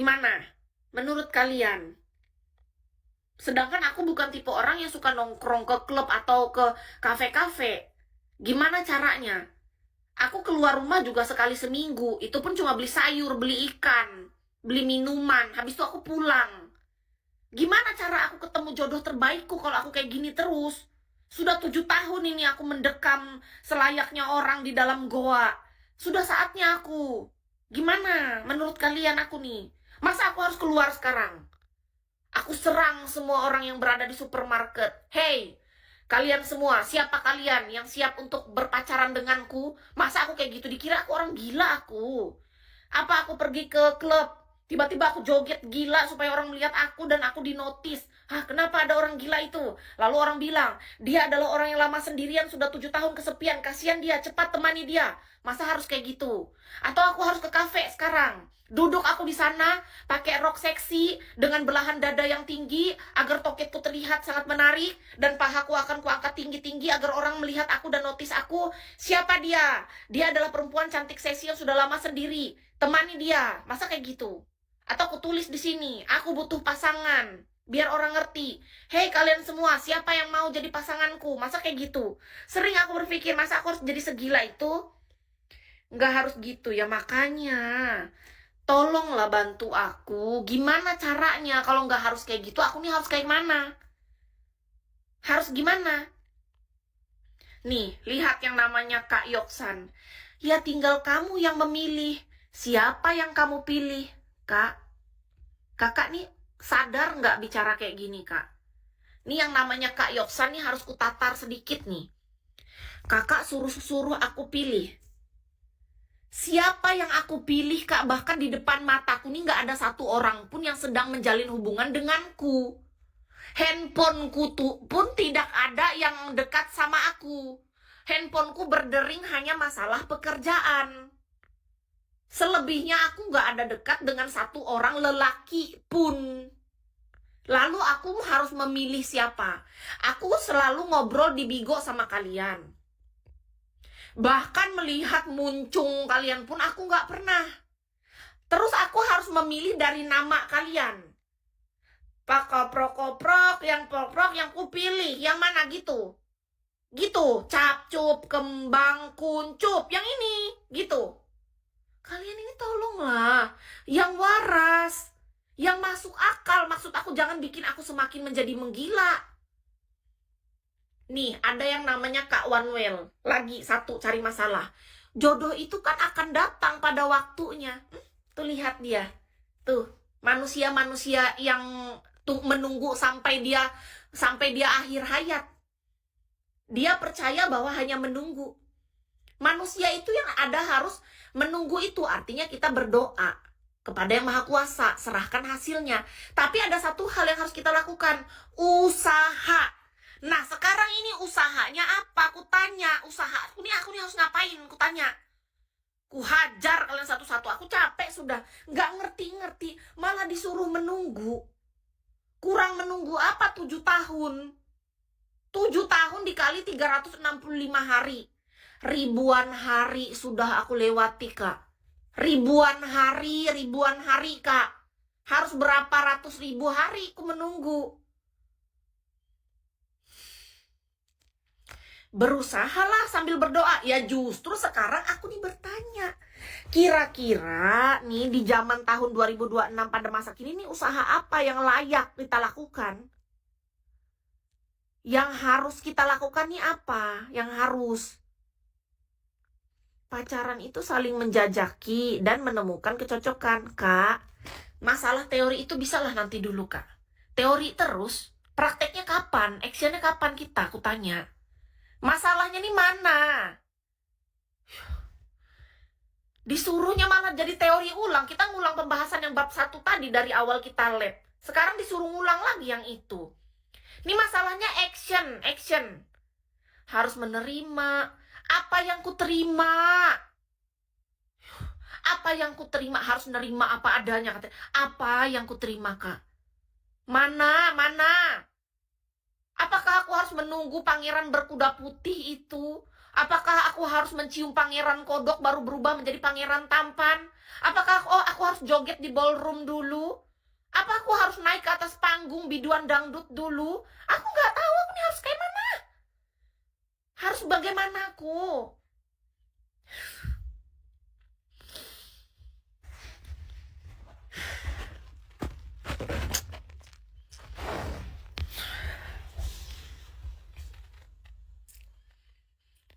Gimana? Menurut kalian? Sedangkan aku bukan tipe orang yang suka nongkrong ke klub atau ke kafe-kafe. Gimana caranya? Aku keluar rumah juga sekali seminggu. Itu pun cuma beli sayur, beli ikan, beli minuman. Habis itu aku pulang. Gimana cara aku ketemu jodoh terbaikku kalau aku kayak gini terus? Sudah 7 tahun ini aku mendekam selayaknya orang di dalam goa. Sudah saatnya aku. Gimana menurut kalian aku nih? Masa aku harus keluar sekarang? Aku serang semua orang yang berada di supermarket. Hey, kalian semua, siapa kalian yang siap untuk berpacaran denganku? Masa aku kayak gitu dikira aku orang gila aku? Apa aku pergi ke klub, tiba-tiba aku joget gila supaya orang melihat aku dan aku dinotis? Hah, kenapa ada orang gila itu? Lalu orang bilang, dia adalah orang yang lama sendirian, sudah 7 tahun kesepian, kasihan dia, cepat temani dia. Masa harus kayak gitu? Atau aku harus ke kafe sekarang? Duduk aku di sana, pakai rok seksi, dengan belahan dada yang tinggi, agar toketku terlihat sangat menarik, dan pahaku akan kuangkat tinggi-tinggi agar orang melihat aku dan notis aku. Siapa dia? Dia adalah perempuan cantik seksi yang sudah lama sendiri. Temani dia. Masa kayak gitu? Atau aku tulis di sini, aku butuh pasangan. Biar orang ngerti. Hei kalian semua, siapa yang mau jadi pasanganku? Masa kayak gitu? Sering aku berpikir, masa aku harus jadi segila itu? Nggak harus gitu ya, makanya. Tolonglah bantu aku. Gimana caranya? Kalau nggak harus kayak gitu, aku nih harus kayak mana? Harus gimana? Nih, lihat yang namanya Kak Yoksan. Ya tinggal kamu yang memilih. Siapa yang kamu pilih, Kak? Kakak nih sadar nggak bicara kayak gini, Kak? Nih yang namanya Kak Yoksan nih harus kutatar sedikit nih. Kakak suruh-suruh aku pilih. Siapa yang aku pilih, Kak? Bahkan di depan mataku nih nggak ada satu orang pun yang sedang menjalin hubungan denganku. Handphoneku tuh pun tidak ada yang dekat sama aku. Handphoneku berdering hanya masalah pekerjaan. Selebihnya aku nggak ada dekat dengan satu orang lelaki pun. Lalu aku harus memilih siapa? Aku selalu ngobrol di Bigo sama kalian. Bahkan melihat muncung kalian pun aku nggak pernah. Terus aku harus memilih dari nama kalian. Pak koprok-koprok, yang koprok, yang kupilih, yang mana gitu? Gitu, capcup, kembang, kuncup, yang ini, gitu. Kalian ini tolonglah, yang waras, yang masuk akal. Maksud aku jangan bikin aku semakin menjadi menggila. Nih, ada yang namanya Kak Wanwell. Lagi satu cari masalah. Jodoh itu kan akan datang pada waktunya. Tuh lihat dia. Tuh, manusia-manusia yang tuh menunggu sampai dia akhir hayat. Dia percaya bahwa hanya menunggu. Manusia itu yang ada harus menunggu itu. Artinya kita berdoa kepada Yang Maha Kuasa, serahkan hasilnya. Tapi ada satu hal yang harus kita lakukan, usaha. Nah, sekarang ini usahanya apa? Aku tanya, usaha aku nih harus ngapain? Aku tanya. Ku hajar kalian satu-satu. Aku capek sudah, nggak ngerti-ngerti, malah disuruh menunggu. Kurang menunggu apa 7 tahun? 7 tahun dikali 365 hari. Ribuan hari sudah aku lewati, Kak. Ribuan hari, Kak. Harus berapa ratus ribu hari aku menunggu. Berusahalah sambil berdoa. Ya justru sekarang aku nih bertanya. Kira-kira nih di zaman tahun 2026 pada masa kini nih usaha apa yang layak kita lakukan? Yang harus kita lakukan nih apa? Yang harus. Pacaran itu saling menjajaki dan menemukan kecocokan, Kak. Masalah teori itu bisalah nanti dulu, Kak. Teori terus, prakteknya kapan? Actionnya kapan kita? Aku tanya. Masalahnya nih mana? Disuruhnya malah jadi teori ulang. Kita ngulang pembahasan yang bab 1 tadi dari awal kita lab. Sekarang disuruh ngulang lagi yang itu. Ini masalahnya action. Harus menerima. Apa yang ku terima? Apa yang ku terima? Harus nerima apa adanya. Apa yang ku terima, Kak? Mana? Apakah aku harus menunggu pangeran berkuda putih itu? Apakah aku harus mencium pangeran kodok baru berubah menjadi pangeran tampan? Apakah aku harus joget di ballroom dulu? Apa aku harus naik ke atas panggung biduan dangdut dulu? Aku nggak tahu aku ini harus kayak mana. Harus bagaimana aku?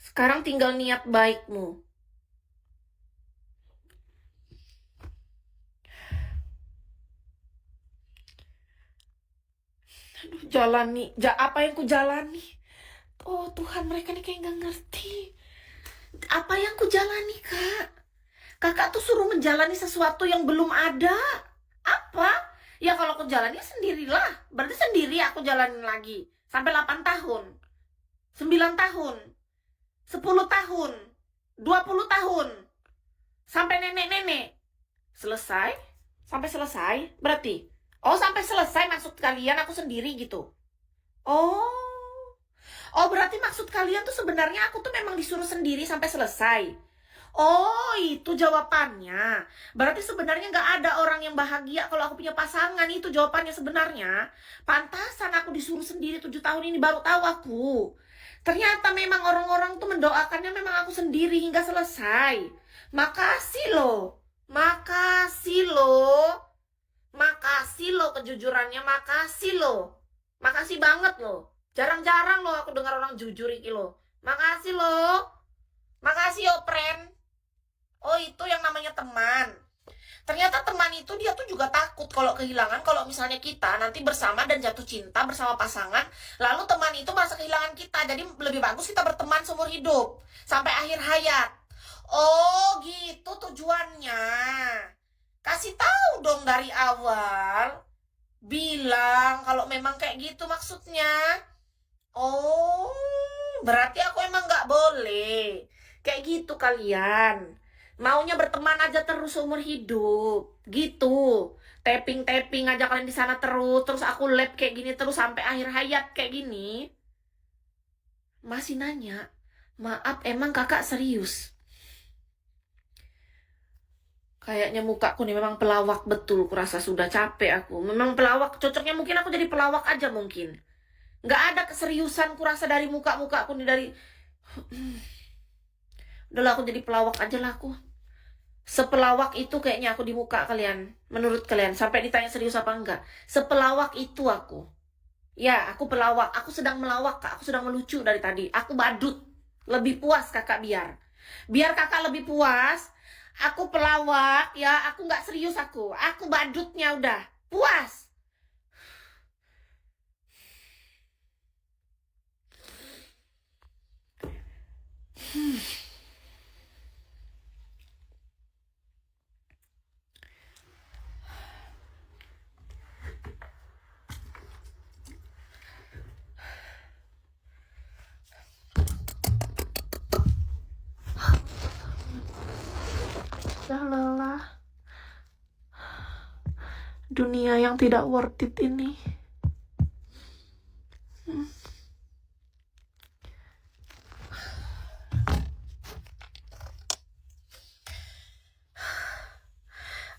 Sekarang tinggal niat baikmu. Aduh, jalani. Apa yang ku jalani? Oh Tuhan, mereka nih kayak nggak ngerti. Apa yang ku jalani, Kak? Kakak tuh suruh menjalani sesuatu yang belum ada. Apa? Ya kalau aku jalani sendirilah. Berarti sendiri aku jalanin lagi. Sampai 8 tahun. 9 tahun. 10 tahun. 20 tahun. Sampai nenek-nenek. Selesai? Sampai selesai? Berarti? Oh, sampai selesai maksud kalian aku sendiri gitu. Oh. Oh, berarti maksud kalian tuh sebenarnya aku tuh memang disuruh sendiri sampai selesai. Oh, itu jawabannya. Berarti sebenarnya nggak ada orang yang bahagia kalau aku punya pasangan. Itu jawabannya sebenarnya. Pantasan aku disuruh sendiri 7 tahun ini, baru tahu aku. Ternyata memang orang-orang tuh mendoakannya memang aku sendiri hingga selesai. Makasih loh. Makasih loh. Makasih loh kejujurannya. Makasih loh. Makasih banget loh. Jarang-jarang loh aku dengar orang jujur iki loh. Makasih loh. Makasih yo, friend. Oh, itu yang namanya teman. Ternyata teman itu dia tuh juga takut kalau kehilangan, kalau misalnya kita nanti bersama dan jatuh cinta bersama pasangan, lalu teman itu merasa kehilangan kita. Jadi lebih bagus kita berteman seumur hidup sampai akhir hayat. Oh, gitu tujuannya. Kasih tahu dong dari awal. Bilang kalau memang kayak gitu maksudnya. Oh, berarti aku emang nggak boleh. Kayak gitu kalian. Maunya berteman aja terus seumur hidup. Gitu. Tapping-tapping aja kalian di sana terus. Terus aku lab kayak gini terus sampai akhir hayat kayak gini. Masih nanya. Maaf, emang kakak serius? Kayaknya mukaku nih memang pelawak betul. Kurasa sudah capek aku. Memang pelawak. Cocoknya mungkin aku jadi pelawak aja mungkin. Nggak ada keseriusan kurasa dari muka-muka aku nih dari... Udahlah aku jadi pelawak aja lah aku. Sepelawak itu kayaknya aku di muka kalian. Menurut kalian. Sampai ditanya serius apa enggak. Sepelawak itu aku. Ya, aku pelawak. Aku sedang melawak, Kak. Aku sedang melucu dari tadi. Aku badut. Lebih puas kakak biar. Biar kakak lebih puas. Aku pelawak, ya. Aku nggak serius aku. Aku badutnya udah. Puas. Sudah lelah. Dunia yang tidak worth it ini.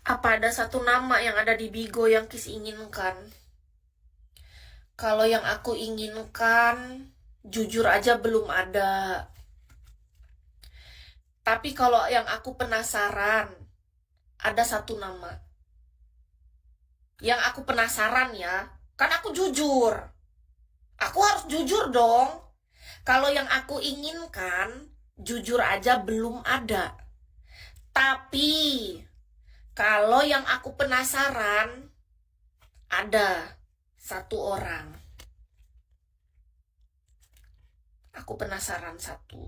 Apa ada satu nama yang ada di Bigo yang Kis inginkan? Kalau yang aku inginkan, jujur aja belum ada. Tapi kalau yang aku penasaran, ada satu nama. Yang aku penasaran ya, kan aku jujur. Aku harus jujur dong. Kalau yang aku inginkan, jujur aja belum ada. Tapi, kalau yang aku penasaran, ada satu orang. Aku penasaran satu.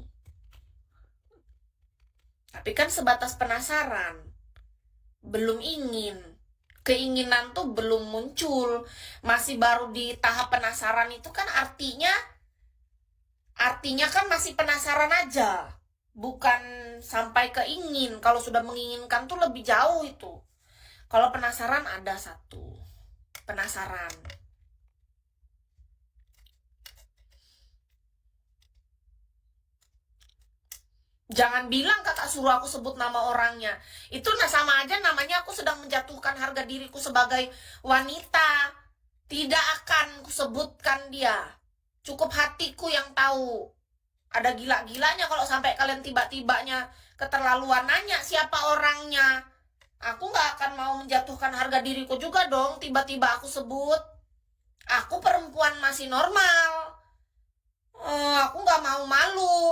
Tapi kan sebatas penasaran. Belum ingin. Keinginan tuh belum muncul. Masih baru di tahap penasaran itu kan artinya kan masih penasaran aja. Bukan sampai keingin. Kalau sudah menginginkan tuh lebih jauh itu. Kalau penasaran ada satu. Penasaran. Jangan bilang kakak suruh aku sebut nama orangnya. Itu sama aja namanya aku sedang menjatuhkan harga diriku sebagai wanita. Tidak akan kusebutkan dia. Cukup hatiku yang tahu. Ada gila-gilanya kalau sampai kalian tiba-tibanya keterlaluan nanya siapa orangnya. Aku gak akan mau menjatuhkan harga diriku juga dong tiba-tiba aku sebut. Aku perempuan masih normal. Aku gak mau malu.